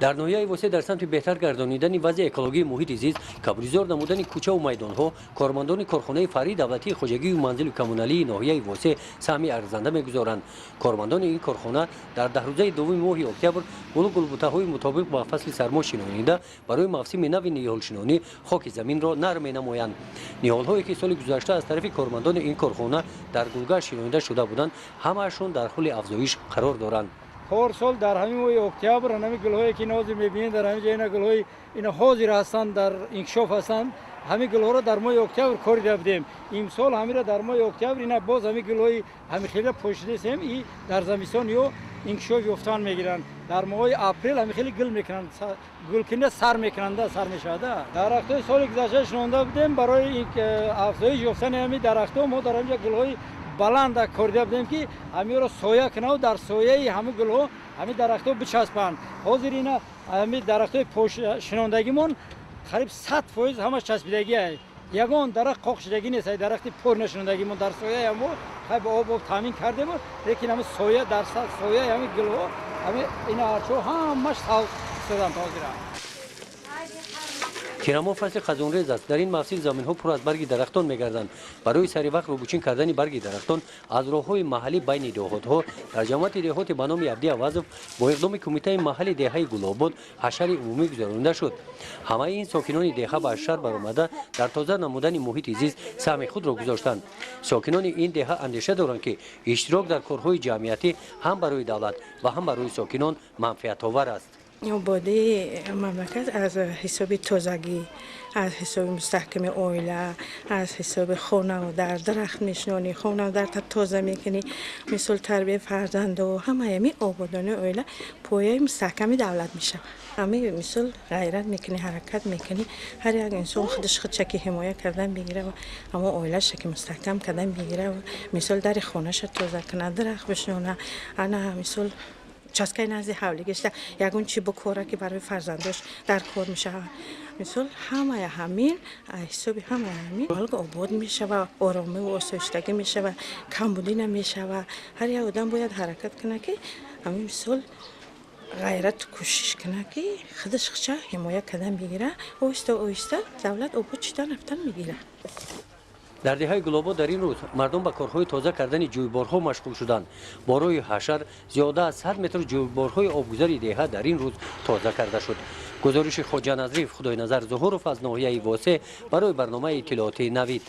در ناحیه واسه در سمت بهتر گردانیدن وضع اکولوژی محیط زیست کبریزار نمودن کوچه و میدانها کارمندان کارخانه فری دولتی خوجگی و منزل کمونالی ناحیه واسه سهمی ارزنده میگذارند. کارمندان این کارخانه در 10 روزه دوم ماه اکتبر گلبوته‌های مطابق با فصل سرما شنانیده برای موسم نو نیال شنانی خاک زمین را نرم می‌نمایند. نیال‌هایی که سال گذشته از طرف کارمندان این کارخانه در گلگاه شنانیده شده بودند همه‌شان در حال افزایش قرار دارند. هر سال در همین ماه اکتبر همین گل‌هایی که نازل می‌بینید در همین جای اینا گل‌های اینا حاضر هستند در انکشاف هستند همین گل‌ها را در ماه اکتبر کار بودیم امسال همین را در ماه اکتبر اینا باز همین گل‌های همین خیلی پوشیده سیم این در زمستان یا انکشاف یافتن میگیرن در ماه اپریل همین خیلی گل میکنن گل کنه سر میکننده سر میشده درختای سال گذشته شنونده بودیم برای این افزایش یافتن همین درخت‌ها ما در همین گل‌های بلند کردیم بودیم که همین را سایه کنه و در سایه همین گل‌ها همین درخت‌ها بچسبند حاضر اینا همین درخت‌های شنوندگیمون قریب 100% همش چسبیدگی است یگان درخت قاق شدگی نیست درخت پر نشوندگیمون در سایه هم خیلی آب تامین کردیم لیکن همین سایه در سایه همین گل‌ها همین اینا همش سودان حاضره کرما فصل خزانریز است. در این موسم زمین‌ها پر از برگ درختان می‌گردند. برای سری وقت روبوچین کردن برگ درختان از راه‌های محلی بین دهات‌ها در جمعیت دهات به نام عبدی عوضов با اقدام کمیته محلی دهه گل‌آباد حشر عمومی گذرانده شد. همه این ساکنان دهه به حشر برآمده در تازه نمودن محیط زیست سهم خود را گذاشتند. ساکنان این دهه اندیشه دارند که اشتراک در کارهای جمعیتی هم برای دولت و هم برای ساکنان منفعت‌آور است. آبادی مملکت از حساب تازگی از حساب مستحکم اویلا از حساب خونه و در درخت میشنونی خونه و در تازه میکنی مثل تربیت فرزند و همه همی آبادانه اویلا پایه مستحکم دولت میشه همه مثل غیرت میکنی حرکت میکنی هر یک انسان خودش خود چکی حمایت کردن بگیره و اما اویلا شکی مستحکم کردن بگیره و مثل در خونهش تازه کنه درخت بشنونه انا مثل چسکای نزدی حولی گشته یگون چی بکوره که برای فرزندش در کار میشه مثل همه همین حسابی همه همین حالگاه آباد میشه و آرامه و آسایشتگی میشه و کمبودی نمیشه و هر یک آدم باید حرکت کنه که همین مثل غیرت کوشش کنه که خودش خچه حمایت کردن بگیره آهسته آهسته دولت آباد شدن رفتن میگیره. در دهه گل‌آباد در این روز مردم به کارهای تازه کردن جویبارها مشغول شدند. برای حشر زیاده از 100 متر جویبارهای آبگذاری دهه در این روز تازه کرده شد. گزارش خواجه نظریف خدای نظر ظهورов از ناحیه واسه برای برنامه اطلاعاتی نوید.